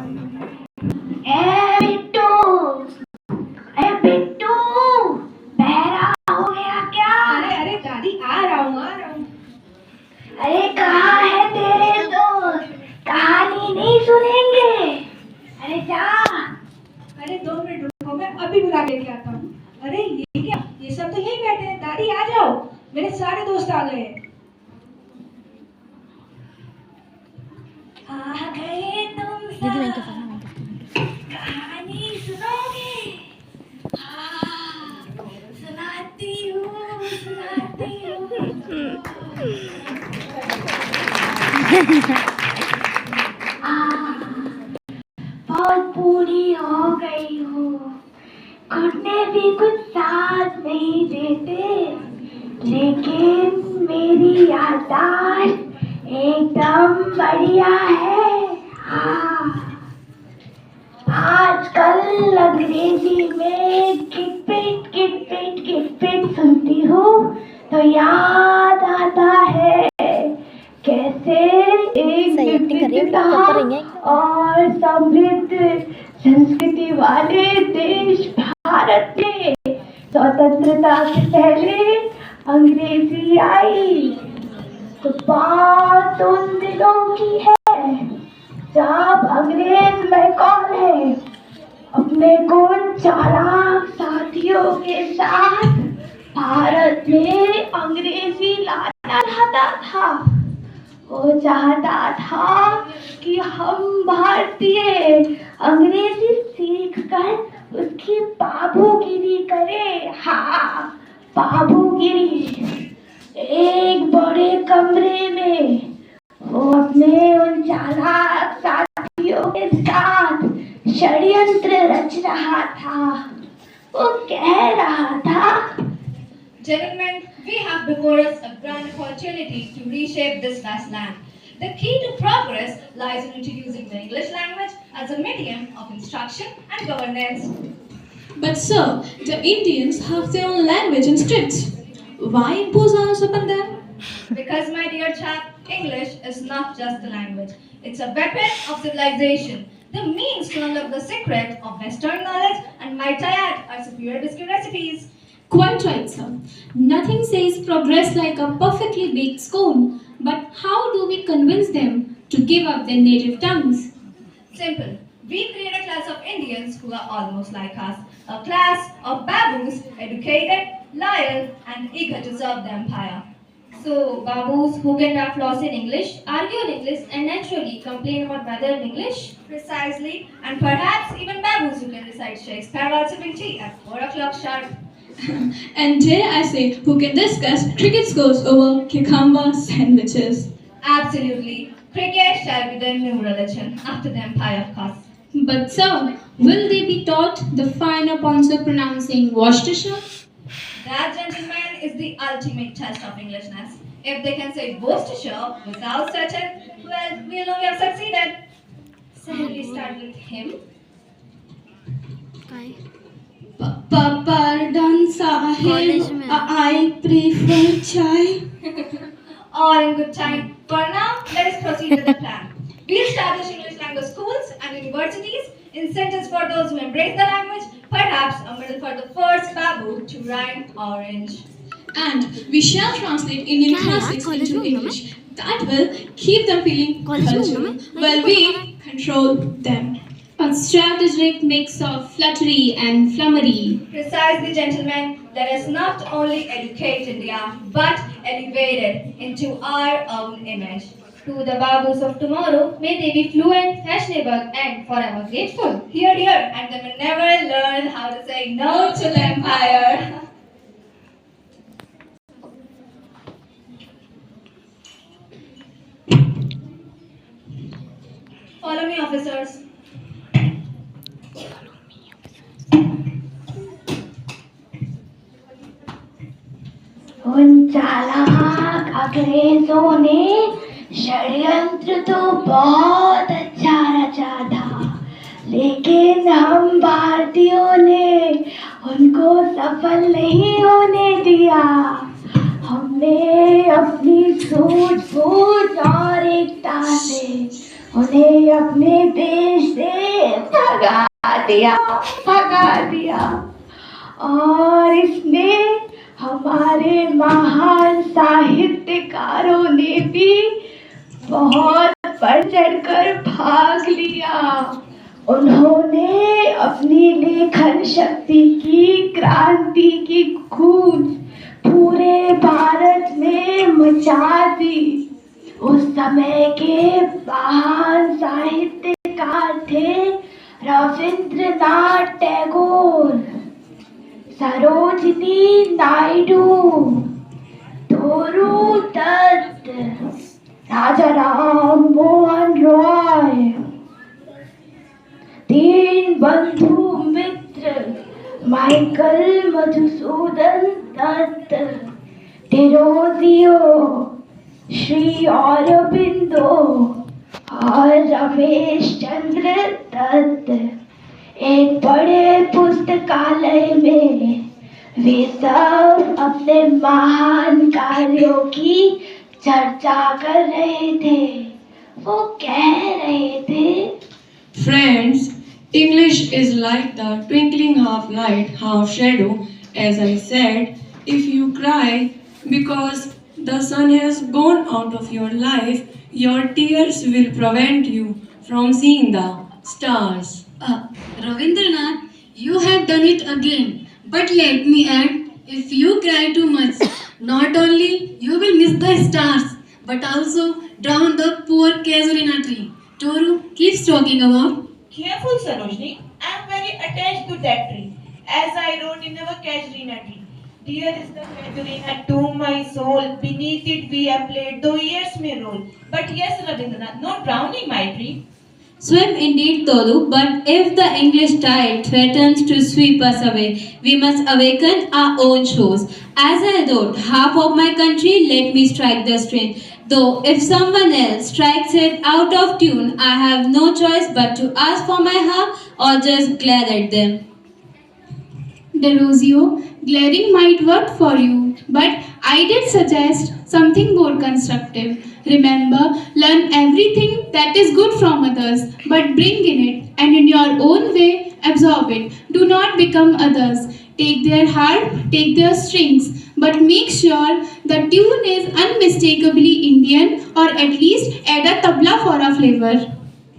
ए बिट्टू, ए बिट्टू, बहरा हो गया क्या? अरे अरे दादी, आ रहा हूँ आ रहा हूँ। अरे कहाँ है तेरे दोस्त? कहानी नहीं सुनेंगे? अरे जा। अरे 2 मिनट रुको, मैं अभी बुला के लेके आता हूँ। अरे ये क्या, ये सब तो यहीं बैठे हैं। दादी आ जाओ, मेरे सारे दोस्त आ गए हैं। आ गए तुम सब। कहानी सुनोगे? हाँ, सुनाती हूँ, सुनाती हूँ। बहुत बूढ़ी हो गई हूँ, घुटने भी कुछ साथ नहीं देते, लेकिन मेरी याददाश्त एकदम बढ़िया है। हाँ, आजकल अंग्रेजी में किटपिट किटपिट किटपिट सुनती हूँ तो याद आता है कैसे एक विविधता और समृद्ध संस्कृति वाले देश भारत में स्वतंत्रता से पहले अंग्रेजी आई। तो बात उन दिनों की है जब अंग्रेज मैकॉल है अपने कुछ चालाक साथियों के साथ भारत में अंग्रेजी लाना चाहता था। वो चाहता था कि हम भारतीय अंग्रेजी सीखकर उसकी बाबूगिरी करें। हाँ, बाबूगिरी। एक बड़े कमरे में वो अपने उन चालाक साथियों के साथ षड्यंत्र रच रहा था। वो कह रहा था, Gentlemen, we have before us a grand opportunity to reshape this vast land. The key to progress lies in introducing the English language as a medium of instruction and governance. But sir, the Indians have their own language and scripts. Why impose ours upon them? Because, my dear chap, English is not just a language. It's a weapon of civilization, the means to unlock the secret of Western knowledge, and might I add, our superior biscuit recipes. Quite right, sir. Nothing says progress like a perfectly baked scone. But how do we convince them to give up their native tongues? Simple. We create a class of Indians who are almost like us. A class of Babus, educated, loyal, and eager to serve the empire. So, Babus who can have flaws in English, argue in English, and naturally complain about weather in English? Precisely, and perhaps even Babus who can recite Shakespeare while sipping tea at 4 o'clock sharp. And dare I say, who can discuss cricket scores over cucumber sandwiches? Absolutely. Cricket shall be the new religion after the empire, of course. But sir, will they be taught the finer points of pronouncing Worcestershire? That, gentlemen, is the ultimate test of Englishness. If they can say Worcestershire without certain, well, we'll know we have succeeded. So will we start with him? Pardon, Sahib, I prefer chai. All in good time. For now, let us proceed with the plan. We establish English language schools and universities, incentives for those who embrace the language, perhaps a medal for the first babu to rhyme orange. And we shall translate Indian classics into English. That will keep them feeling cultural, while we control them. A strategic mix of fluttery and flummery. Precisely, gentlemen, let us not only educate India, but elevate it into our own image. To the Babus of tomorrow, may they be fluent, fashionable, and forever grateful. Hear, hear, and they may never learn how to say no to the empire. Follow me, officers. उन चालाक अंग्रेजों ने षड्यंत्र तो बहुत अच्छा रचा था, लेकिन हम भारतीयों ने उनको सफल नहीं होने दिया। हमने अपनी सूझबूझ और एकता से उन्हें अपने देश से भगा दिया। और इसमें हमारे महान साहित्यकारों ने भी बहुत बढ़ चढ़कर भाग लिया। उन्होंने अपनी लेखन शक्ति की क्रांति की गूंज पूरे भारत में मचा दी। उस समय के महान साहित्यकार थे रविंद्रनाथ टैगोर, सरोजिनी नायडू, तोरू दत्त, राजा राम मोहन रॉय, दीन बंधु मित्र, माइकल मधुसूदन दत्त, टेरोजियो, श्री अरबिंदो और रमेश चंद्र दत्त एक बड़े पुस्तकालय में वे सब अपने महान कार्यों की चर्चा कर रहे थे। वो कह रहे थे, Friends, English is like the twinkling half light, half shadow. As I said, if you cry because the sun has gone out of your life, your tears will prevent you from seeing the stars. Ravindranath, you have done it again. But let me add, if you cry too much, not only you will miss the stars, but also drown the poor casuarina tree. Toru keeps talking about. Careful, Sarojini. I am very attached to that tree. As I wrote in our casuarina tree. Dear is the casuarina to my soul. Beneath it we have played, though years may roll. But yes, Ravindranath, no drowning my tree. Swim indeed, Toru, but if the English tide threatens to sweep us away, we must awaken our own shores. As I wrote, half of my country, let me strike the string. Though if someone else strikes it out of tune, I have no choice but to ask for my harp or just glare at them. Delosio, glaring might work for you, but I did suggest something more constructive. Remember, learn everything that is good from others, but bring in it and in your own way absorb it. Do not become others. Take their harp, take their strings, but make sure the tune is unmistakably Indian or at least add a tabla for a flavor.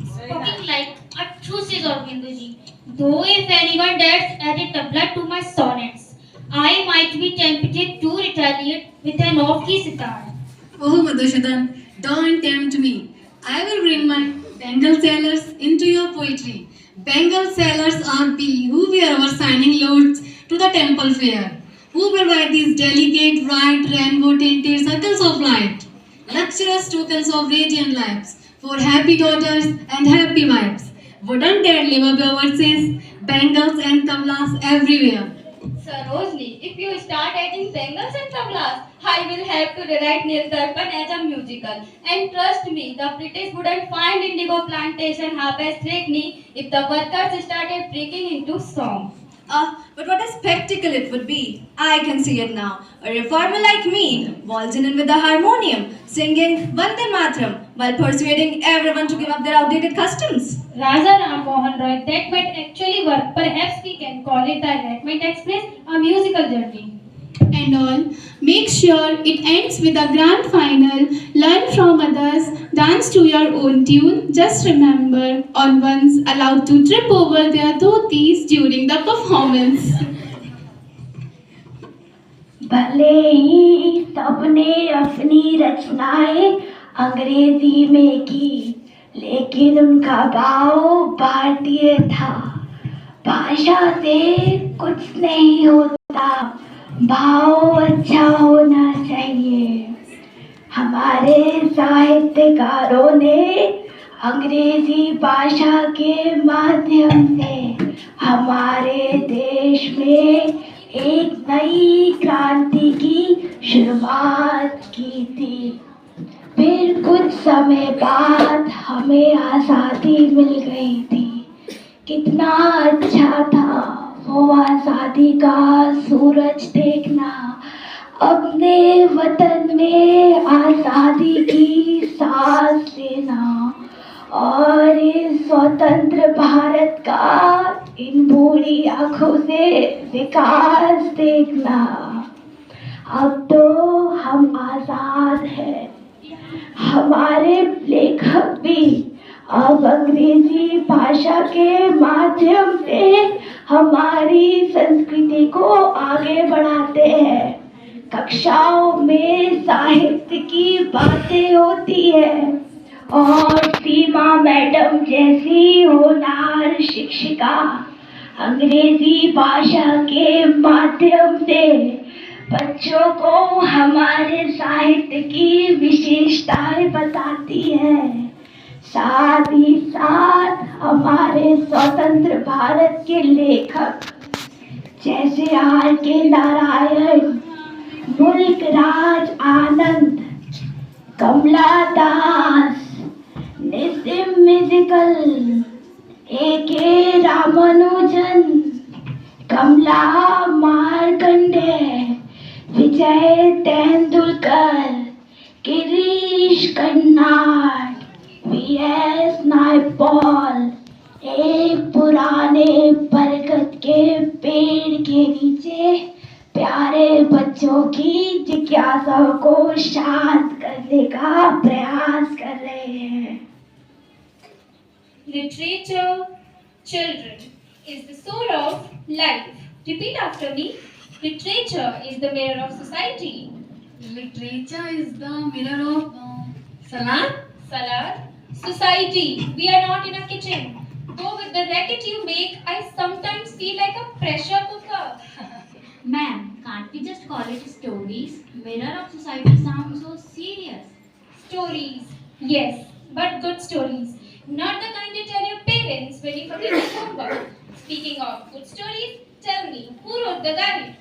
Spoken like a true Sri Aurobindo-ji. Though if anyone dares add a tabla to my sonnets, I might be tempted to retaliate with an off-key sitar. Oh, Madhusudhan, don't tempt me. I will bring my Bengal sailors into your poetry. Bengal sailors are we who wear our shining lords to the temple fair, who will wear these delicate, bright, rainbow-tinted circles of light, luxurious tokens of radiant lives, for happy daughters and happy wives. Wouldn't there live up your verses, bangles and tablas everywhere? Sarojini, if you start adding bangles and tablas, I will have to rewrite Nil Darpan as a musical. And trust me, the British wouldn't find indigo plantation half as threatening if the workers started breaking into song. But what a spectacle it would be. I can see it now. A reformer like me, waltzing in with the harmonium, singing Vande Mataram, while persuading everyone to give up their outdated customs. Raja Ram Mohan Roy, that might actually work. Perhaps we can call it the Enlightenment Express, a musical journey. And all, make sure it ends with a grand final. Learn from others, dance to your own tune. Just remember, on ones allowed to trip over their dhotis during the performance. भले ही सबने अपनी रचनाएं अंग्रेजी में की, लेकिन उनका भाव भारतीय था। भाषा से कुछ नहीं होता, भाव अच्छा होना चाहिए। हमारे साहित्यकारों ने अंग्रेजी भाषा के माध्यम से हमारे देश में एक नई क्रांति की शुरुआत की थी। फिर कुछ समय बाद हमें आज़ादी मिल गई थी। कितना अच्छा था वो आज़ादी का सूरज देखना, अपने वतन में आज़ादी की सांस लेना और इस स्वतंत्र भारत का इन बूढ़ी आंखों से विकास देखना। अब तो हम आजाद हैं। हमारे लेखक भी अब अंग्रेजी भाषा के माध्यम से हमारी संस्कृति को आगे बढ़ाते हैं। कक्षाओं में साहित्य की बातें होती है और सीमा मैडम जैसी होनहार शिक्षिका अंग्रेजी भाषा के माध्यम से बच्चों को हमारे साहित्य की विशेषताएं बताती है। साथ ही साथ हमारे स्वतंत्र भारत के लेखक जैसे R.K. नारायण, मुल्क राज आनंद, कमला दास, निसिम म्यूजिकल, A.K. रामानुजन, कमला मार्कंडे, विजय तेंदुलकर, गिरीश कर्नाड, V.S. नायपॉल एक पुराने बरगद के पेड़ के नीचे प्यारे बच्चों की जिज्ञासा को शांत करने का प्रयास कर रहे हैं। Literature, children, is the soul of life. Repeat after me. Literature is the mirror of society. Literature is the mirror of Salad. Salad. Society. We are not in a kitchen. Though with the racket you make, I sometimes feel like a pressure cooker. Ma'am, can't we just call it stories? Mirror of society sounds so serious. Stories. Yes, but good stories. Not the kind you tell your parents when you forget your homework. Speaking of good stories, tell me, who wrote the guide?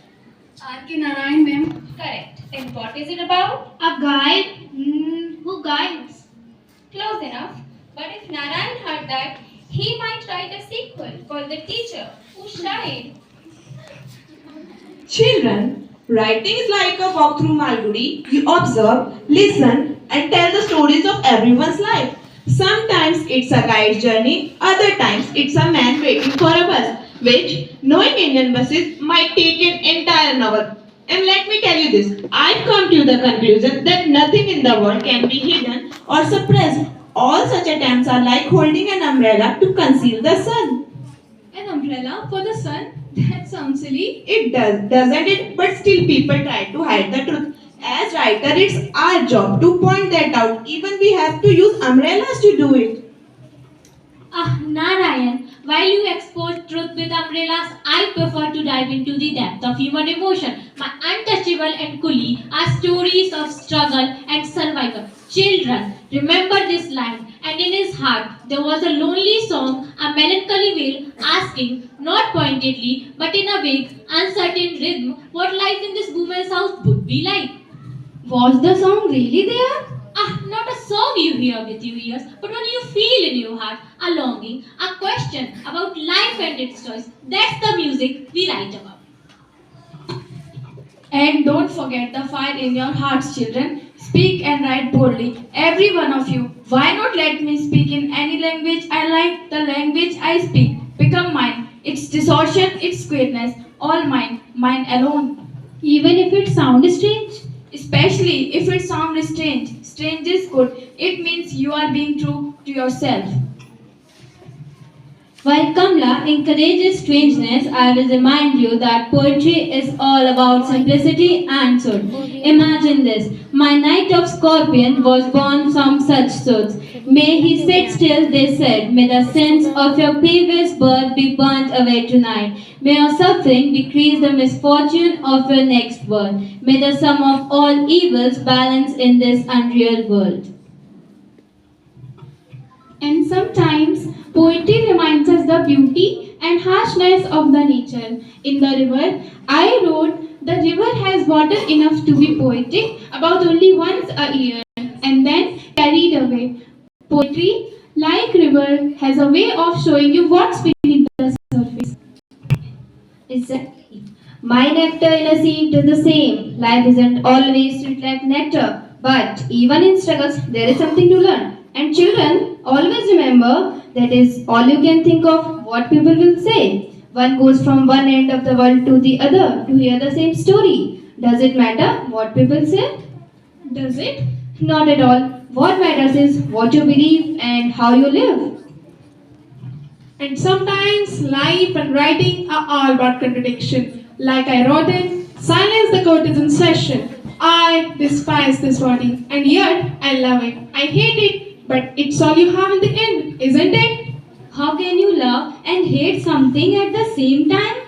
R.K. Narayan, ma'am. Correct. And what is it about? A guide? Who guides? Close enough. But if Narayan heard that, he might write a sequel called The Teacher Who Shied. Children, writing is like a walk through Malgudi. You observe, listen, and tell the stories of everyone's life. Sometimes it's a guide journey, other times it's a man waiting for a bus, which, knowing Indian buses, might take an entire hour. And let me tell you this, I've come to the conclusion that nothing in the world can be hidden or suppressed. All such attempts are like holding an umbrella to conceal the sun. An umbrella for the sun? That sounds silly. It does, doesn't it? But still people try to hide the truth. As writer, it's our job to point that out. Even we have to use umbrellas to do it. Narayan, while you expose truth with umbrellas, I prefer to dive into the depth of human emotion. My Untouchable and Coolie are stories of struggle and survival. Children, remember this line. And in his heart there was a lonely song, a melancholy wail, asking, not pointedly, but in a vague, uncertain rhythm, what life in this woman's house would be like. Was the song really there? Not a song you hear with your ears, but one you feel in your heart, a longing, a question about life and its choice. That's the music we write about. And don't forget the fire in your hearts, children. Speak and write boldly, every one of you. Why not let me speak in any language I like? The language I speak become mine. Its distortion, its sweetness, all mine, mine alone. Even if it sounds strange. Especially if it sounds strange. Strange is good. It means you are being true to yourself. While Kamla encourages strangeness, I will remind you that poetry is all about simplicity and truth. Imagine this. My knight of scorpion was born from such suits. May he sit still, they said. May the sins of your previous birth be burnt away tonight. May your suffering decrease the misfortune of your next birth. May the sum of all evils balance in this unreal world. And sometimes poetry reminds us the beauty and harshness of the nature. In the river, I wrote, the river has water enough to be poetic about only once a year and then carried away. Poetry, like river, has a way of showing you what's beneath the surface. Exactly. My nectar in a sieve is the same. Life isn't always sweet like nectar, but even in struggles, there is something to learn. And children, always remember that is all you can think of what people will say. One goes from one end of the world to the other to hear the same story. Does it matter what people say? Does it? Not at all. What matters is what you believe and how you live. And sometimes life and writing are all about contradiction. Like I wrote in, silence the court is in session. I despise this body, and yet I love it. I hate it, but it's all you have in the end, isn't it? How can you love and hate something at the same time?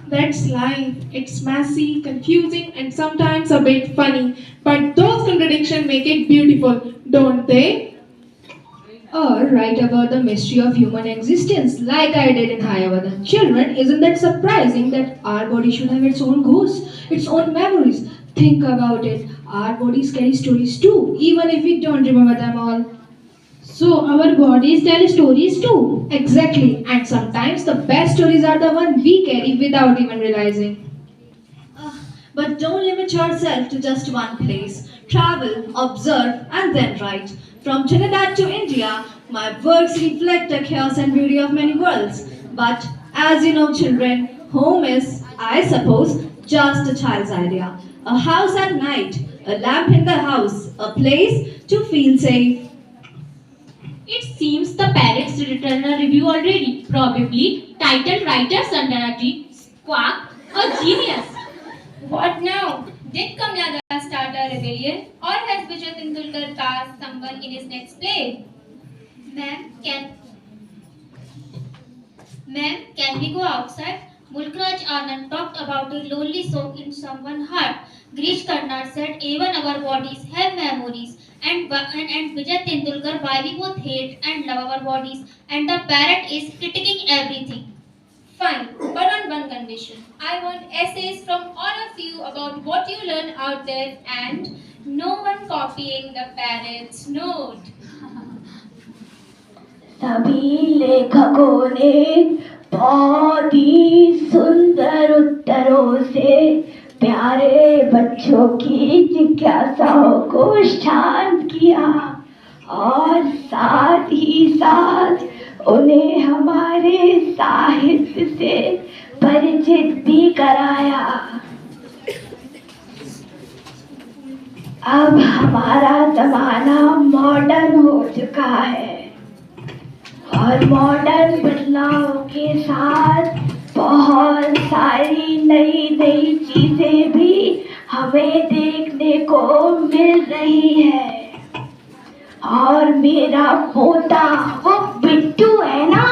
That's life. It's messy, confusing, and sometimes a bit funny. But those contradictions make it beautiful, don't they? Or write about the mystery of human existence, like I did in Hayavana. Children, isn't that surprising that our body should have its own ghosts, its own memories? Think about it. Our bodies carry stories too, even if we don't remember them all. So our bodies tell stories too. Exactly, and sometimes the best stories are the ones we carry without even realizing. But don't limit yourself to just one place. Travel, observe, and then write. From Trinidad to India, my works reflect the chaos and beauty of many worlds. But as you know, children, home is, I suppose, just a child's idea. A house at night, a lamp in the house, a place to feel safe. It seems the parents written a review already, probably titled Writer Sandanati, Squawk, a genius. What now? Did Kamala start a rebellion or has Vijay Tendulkar cast someone in his next play? Ma'am, can we go outside? Mulkraj Anand talked about a lonely soul in someone's heart. Grish Karnad said even our bodies have memories. And Vijay Tendulkar, why we both hate and love our bodies. And the parrot is critiquing everything. Fine, but on one condition. I want essays from all of you about what you learn out there and no one copying the parrot's note. सभी लेखकों ने बहुत ही सुंदर उत्तरों से प्यारे बच्चों की जिज्ञासाओं को शांत किया और साथ ही साथ उन्हें हमारे साहित्य से परिचित भी कराया। अब हमारा जमाना मॉडर्न हो चुका है और मॉडर्न बदलाव के साथ बहुत सारी नई नई चीजें भी हमें देखने को मिल रही है। और मेरा पोता वो बिट्टू है ना,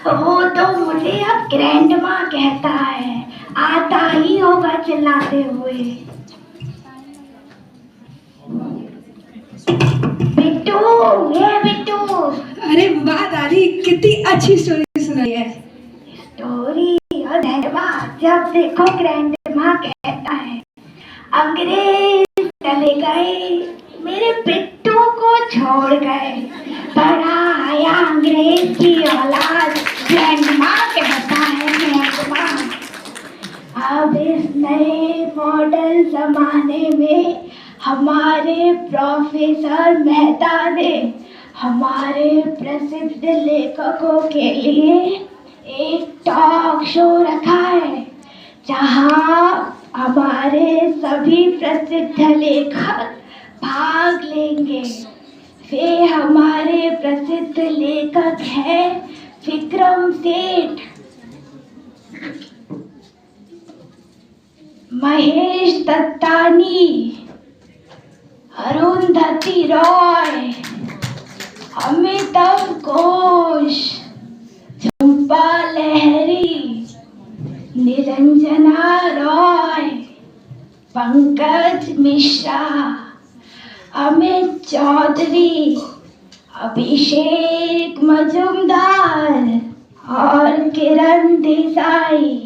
वो तो मुझे अब ग्रैंडमा कहता है, आता ही होगा चिल्लाते हुए। बिट्टू, ये बिट्टू। अरे वाह दादी, कितनी अच्छी स्टोरी सुनाई है। स्टोरी और ग्रैंडमा, जब देखो ग्रैंडमा कहता है। अंग्रेज चले गए, मेरे बिट्टू को छोड़ गए, बड़ा आया अंग्रेज की औलाद, ग्रैंडमा कहता है ग्रैंडमा। अब इस नए मॉडर्न जमाने में हमारे प्रोफेसर मेहता ने हमारे प्रसिद्ध लेखकों के लिए एक टॉक शो रखा है, जहां हमारे सभी प्रसिद्ध लेखक भाग लेंगे। वे हमारे प्रसिद्ध लेखक हैं विक्रम सेठ, महेश दत्तानी, अरुंधति रॉय, अमिताभ घोष, झुंपा लहरी, निरंजना रॉय, पंकज मिश्रा, अमित चौधरी, अभिषेक मजुमदार और Kiran Desai.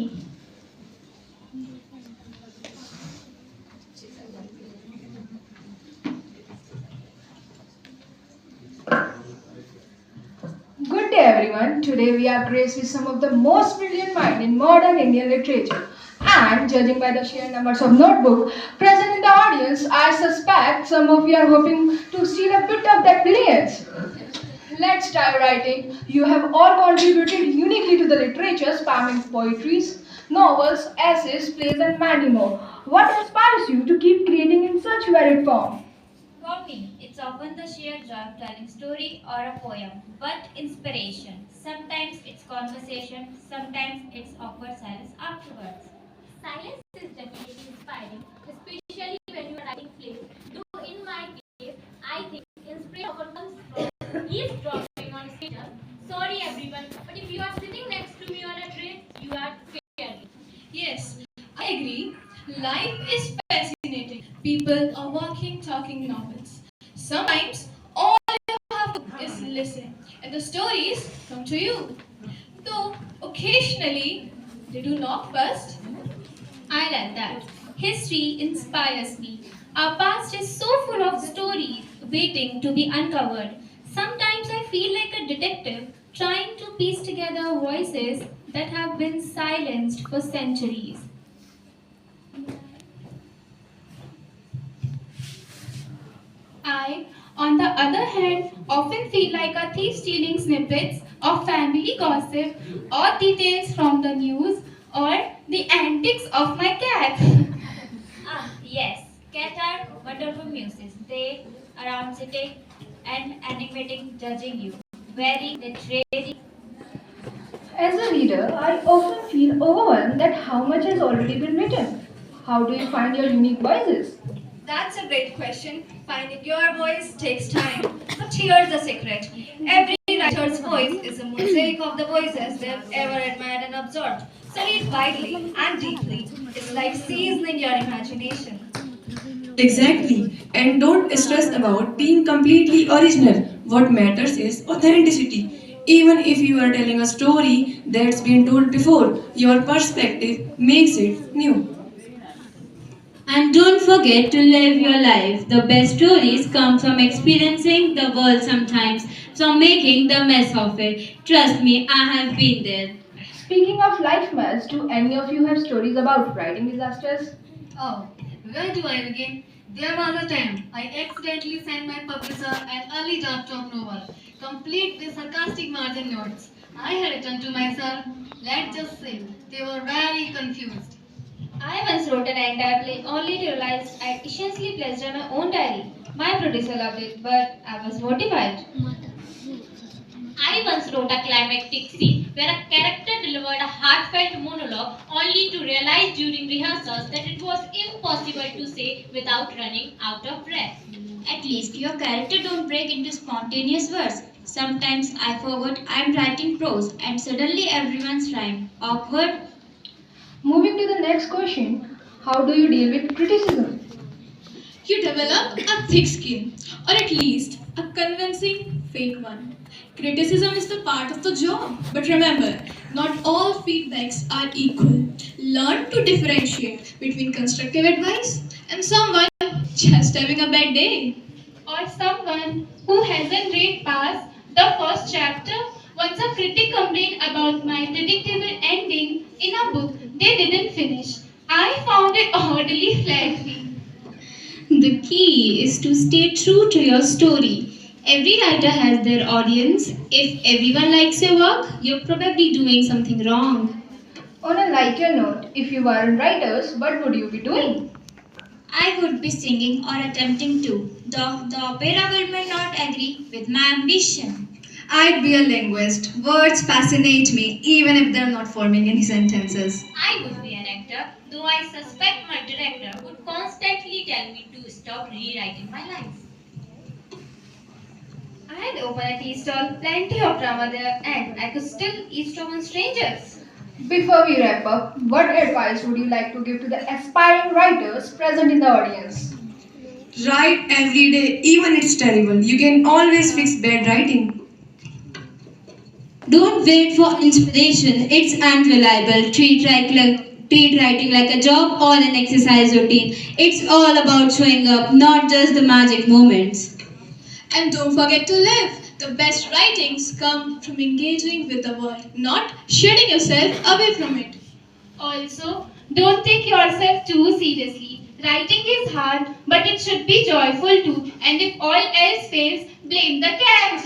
Good day everyone. Today we are graced with some of the most brilliant minds in modern Indian literature. And judging by the sheer numbers of notebook present in the audience, I suspect some of you are hoping to steal a bit of that brilliance. Let's try writing. You have all contributed uniquely to the literature, spanning poetries, novels, essays, plays, and many more. What inspires you to keep creating in such varied form? For me, it's often the sheer joy of telling story or a poem, but inspiration. Sometimes it's conversation, sometimes it's awkward silence afterwards. Silence is definitely inspiring, especially when you are writing plays. Though in my case, I think inspiration often comes from eavesdropping on stage. Sorry everyone, but if you are sitting next to me on a train, you are failing. Yes, I agree. Life is fascinating. People are walking, talking novels. Sometimes all you have to do is listen, and the stories come to you. Though occasionally they do knock first. I like that. History inspires me. Our past is so full of stories waiting to be uncovered. Sometimes I feel like a detective trying to piece together voices that have been silenced for centuries. I, on the other hand, often feel like a thief stealing snippets of family gossip or details from the news or the antics of my cat. Ah, yes, cats are wonderful muses. They around sitting and animating, judging you. Very literary. As a reader, I often feel overwhelmed that how much has already been written. How do you find your unique voices? That's a great question. Finding your voice takes time. But here's the secret. Every writer's voice is a mosaic of the voices they've ever admired and absorbed. So read widely and deeply. It's like seasoning your imagination. Exactly. And don't stress about being completely original. What matters is authenticity. Even if you are telling a story that's been told before, your perspective makes it new. And don't forget to live your life. The best stories come from experiencing the world sometimes, from making the mess of it. Trust me, I have been there. Speaking of life mess, do any of you have stories about writing disasters? Oh, where do I begin? There was a time I accidentally sent my publisher an early draft of novel, complete with sarcastic margin notes. I had written to myself, let's just say, they were very confused. I once wrote an entire play only to realize I essentially plagiarized my own diary. My producer loved it, but I was mortified. I once wrote a climactic scene where a character delivered a heartfelt monologue only to realize during rehearsals that it was impossible to say without running out of breath. At least your character don't break into spontaneous verse. Sometimes I forgot I'm writing prose and suddenly everyone's rhyme. Awkward. Moving to the next question, how do you deal with criticism? You develop a thick skin, or at least a convincing fake one. Criticism is the part of the job, but remember, not all feedbacks are equal. Learn to differentiate between constructive advice and someone just having a bad day. Or someone who hasn't read past the first chapter. Once a critic complained about my predictable ending in a book they didn't finish. I found it oddly flattering. The key is to stay true to your story. Every writer has their audience. If everyone likes your work, you're probably doing something wrong. On a lighter note, if you weren't writers, what would you be doing? I would be singing or attempting to, though the opera world may not agree with my ambition. I'd be a linguist. Words fascinate me, even if they're not forming any sentences. I would be an actor, though I suspect my director would constantly tell me to stop rewriting my lines. I'd open a tea stall, plenty of drama there, and I could still eavesdrop on strangers. Before we wrap up, what advice would you like to give to the aspiring writers present in the audience? Write every day, even it's terrible. You can always fix bad writing. Don't wait for inspiration. It's unreliable. Treat writing like a job or an exercise routine. It's all about showing up, not just the magic moments. And don't forget to live. The best writings come from engaging with the world, not shutting yourself away from it. Also, Don't take yourself too seriously. Writing is hard, but it should be joyful too. And if all else fails, blame the cat.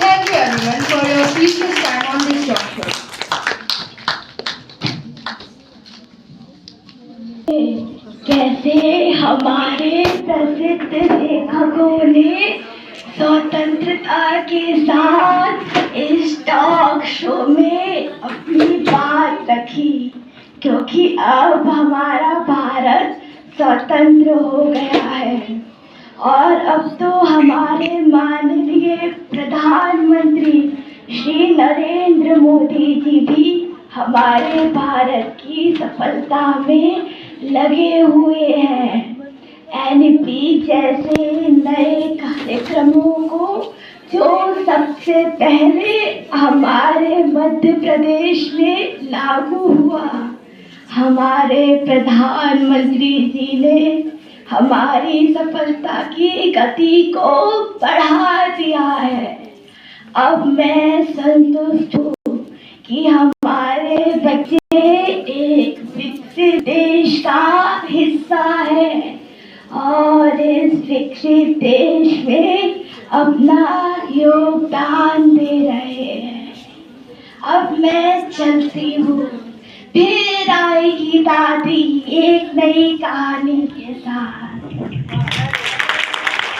Thank you everyone for your precious time on this talk show. कैसे हमारे प्रसिद्ध लेखकों ने स्वतंत्रता के साथ इस talk show में अपनी बात रखी, क्योंकि अब हमारा भारत स्वतंत्र हो गया है और अब तो हमारे माननीय प्रधानमंत्री श्री नरेंद्र मोदी जी भी हमारे भारत की सफलता में लगे हुए हैं। एनईपी जैसे नए कार्यक्रमों को जो सबसे पहले हमारे मध्य प्रदेश में लागू हुआ, हमारे प्रधानमंत्री जी ने हमारी सफलता की गति को बढ़ा दिया है। अब मैं संतुष्ट हूँ कि हमारे बच्चे एक विकसित देश का हिस्सा है और इस विकसित देश में अपना योगदान दे रहे हैं। अब मैं चलती हूँ, फिर आएगी दादी एक नई कहानी के साथ।